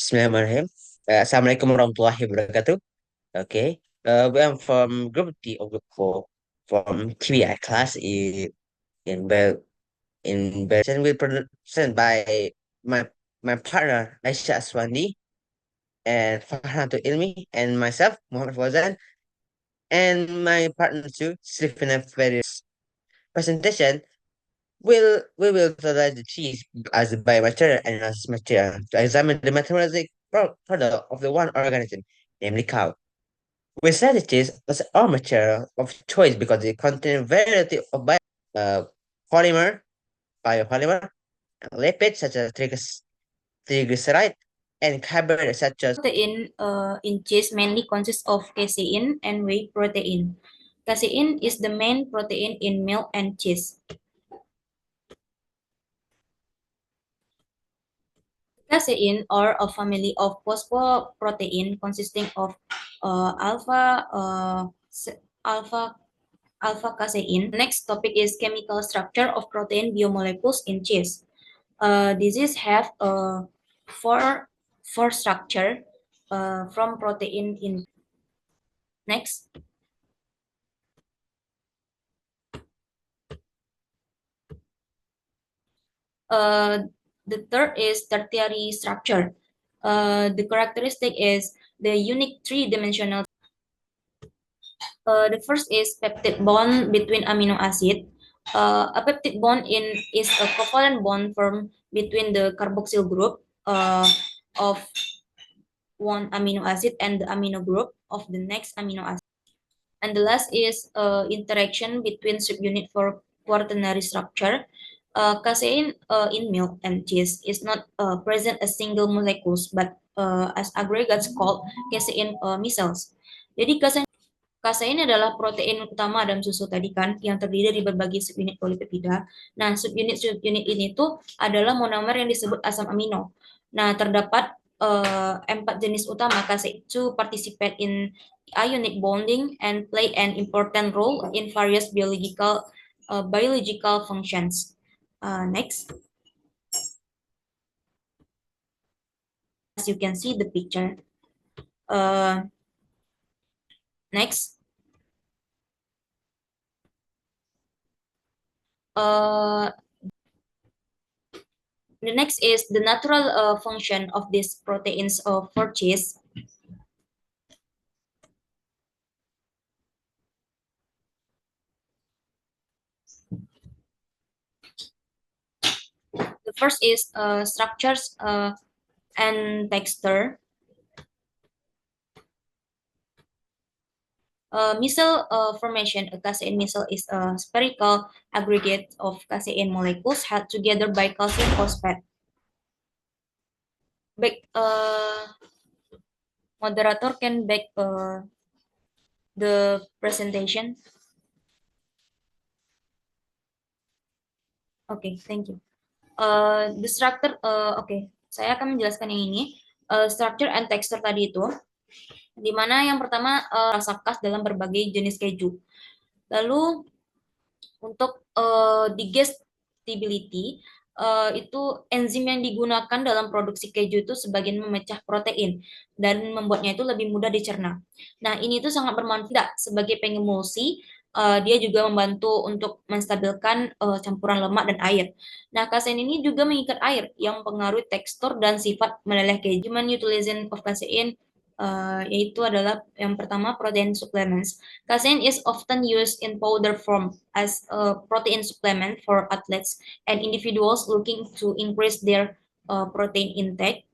Bismillahirrahmanirrahim. Assalamualaikum warahmatullahi wabarakatuh. Okay. We are from Group D of Group 4 from TBI class in Belgium. We present by my my partner Aisha Aswandi and Farhanto Ilmi and myself Muhammad Fawzan and my partner too Srifina Feri's presentation. We will utilize the cheese as a biomaterial and as material to examine the metabolic product of the one organism, namely cow. We said it is as our material of choice because it contains variety of uh, polymer, biopolymer, and lipids such as triglyceride, and carbohydrates such as Protein in cheese mainly consists of casein and whey protein. Casein is the main protein in milk and cheese. Casein are a family of phosphoprotein consisting of alpha, alpha, alpha casein. Next topic is chemical structure of protein biomolecules in cheese. Disease have four four structure from protein in. Next. Uh, the third is tertiary structure. The characteristic is the unique three-dimensional. The first is peptide bond between amino acid. A peptide bond is a covalent bond formed between the carboxyl group of one amino acid and the amino group of the next amino acid. And the last is interaction between subunit for quaternary structure. Casein in milk and cheese is not present as single molecules, but as aggregates called casein micelles. Jadi kasein adalah protein utama dalam susu tadi kan, yang terdiri dari berbagai subunit polipeptida. Nah, subunit-subunit ini tuh adalah monomer yang disebut asam amino. Nah, terdapat empat jenis utama kasein to participate in ionic bonding and play an important role in various biological functions. Next, as you can see the picture. Next, the next is the natural function of these proteins for cheese. The first is structures and texture. Micelle formation, a casein micelle is a spherical aggregate of casein molecules held together by calcium phosphate. Back, moderator can back the presentation. Okay, thank you. The structure, okay, saya akan menjelaskan yang ini. Structure and texture tadi itu, di mana yang pertama rasa khas dalam berbagai jenis keju. Lalu untuk digestibility itu enzim yang digunakan dalam produksi keju itu sebagian memecah protein dan membuatnya itu lebih mudah dicerna. Nah, ini tuh sangat bermanfaat sebagai pengemulsi. Dia juga membantu untuk menstabilkan campuran lemak dan air. Nah, kasein ini juga mengikat air yang mempengaruhi tekstur dan sifat meleleh keju. Human utilization of casein yaitu adalah yang pertama protein supplements. Casein is often used in powder form as a protein supplement for athletes and individuals looking to increase their protein intake.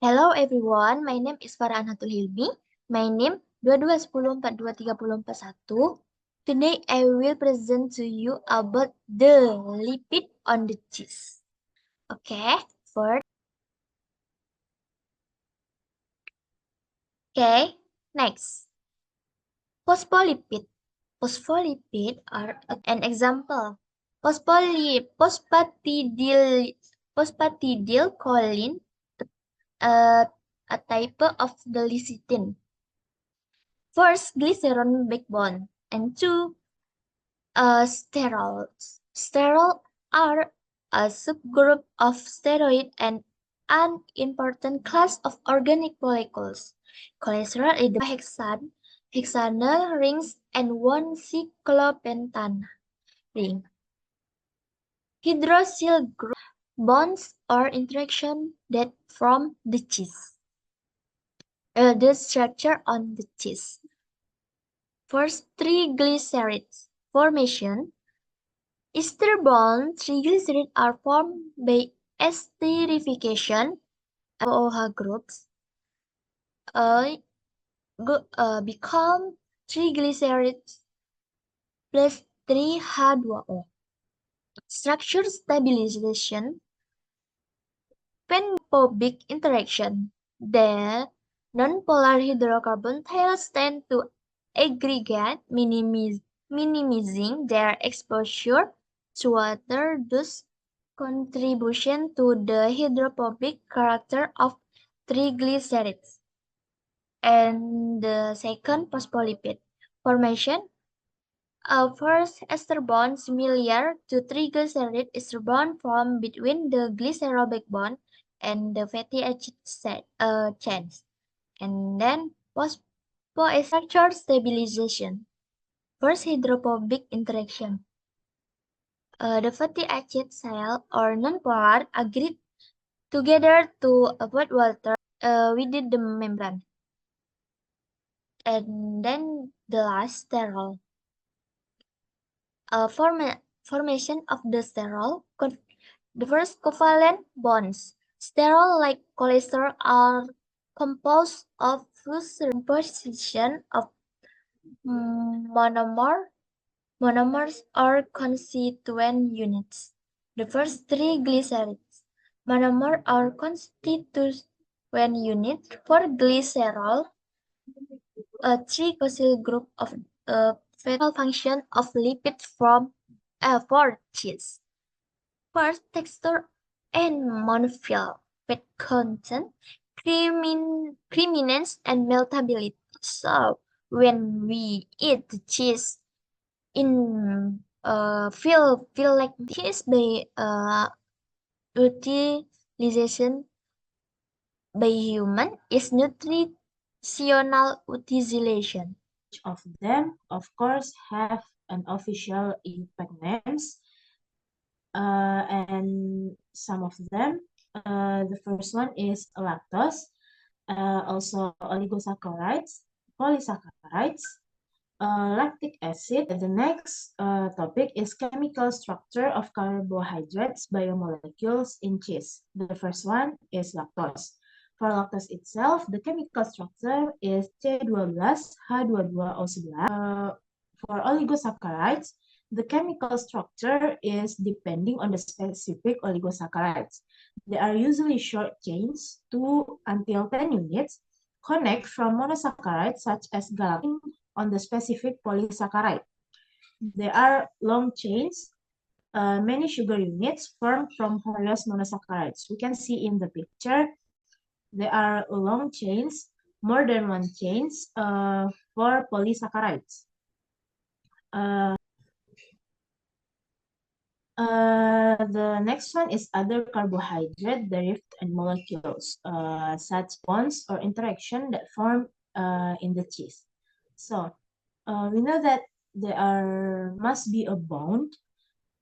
Hello everyone, my name is Farah Anhatul Hilmi. My name 2210423041. Today I will present to you about the lipid on the cheese. Okay, first. Okay, next. Phospholipid. Phospholipid are an example. Phosphatidylcholine phosphatidylcholine, a type of the lecithin. First, glycerol backbone, and two, sterols. Sterol are a subgroup of steroid and an important class of organic molecules. Cholesterol is the hexanyl rings and one cyclopentane ring. Hydroxyl group bonds or interaction that form the cheese. The structure on the cheese. First, triglycerides formation. Ester-bound triglycerides are formed by esterification OH groups become triglycerides plus 3H2O. Structure stabilization phobic interaction. The nonpolar hydrocarbon tails tend to aggregate, minimizing their exposure to water, thus contribution to the hydrophobic character of triglycerides. And the second, phospholipid formation. First, ester bond similar to triglyceride ester bond formed between the glycerol backbone and the fatty acid chains. And then phosphostructure stabilization. First, hydrophobic interaction. The fatty acid cell or nonpolar agreed together to avoid water within the membrane. And then the last, sterol. Formation of the sterol. The first, covalent bonds. Sterol, like cholesterol, are composed of composition of monomers or constituent units. The first, triglycerides. Monomer or constituent unit. For glycerol, a three-carboxyl group of fatal function of lipid from for cheese. First, texture and mouthfeel, fat content, creaminess, and meltability. So when we eat the cheese, feel like cheese by utilization by human is nutritional utilization. Each of them, of course, have an official impact names, and some of them. The first one is lactose, also oligosaccharides, polysaccharides, lactic acid. The next topic is chemical structure of carbohydrates biomolecules in cheese. The first one is lactose. For lactose itself, the chemical structure is C12H22O11. For oligosaccharides, the chemical structure is depending on the specific oligosaccharides. They are usually short chains, 2 until 10 units, connect from monosaccharides such as galactose on the specific polysaccharide. There are long chains, many sugar units formed from various monosaccharides. We can see in the picture, there are long chains, more than one chains for polysaccharides. The next one is other carbohydrate derived and molecules, such bonds or interaction that form in the cheese. So we know that there must be a bond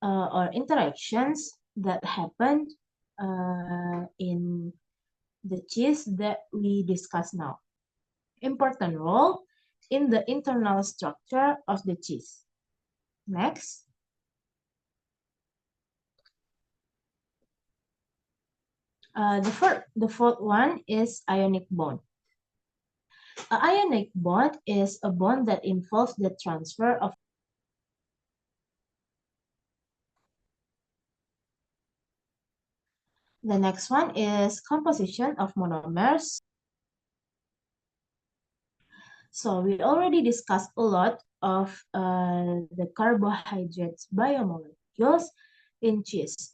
or interactions that happen in the cheese that we discuss now. Important role in the internal structure of the cheese. Next. The fourth one is ionic bond. An ionic bond is a bond that involves the transfer of the next one is composition of monomers. So we already discussed a lot of the carbohydrates biomolecules in cheese.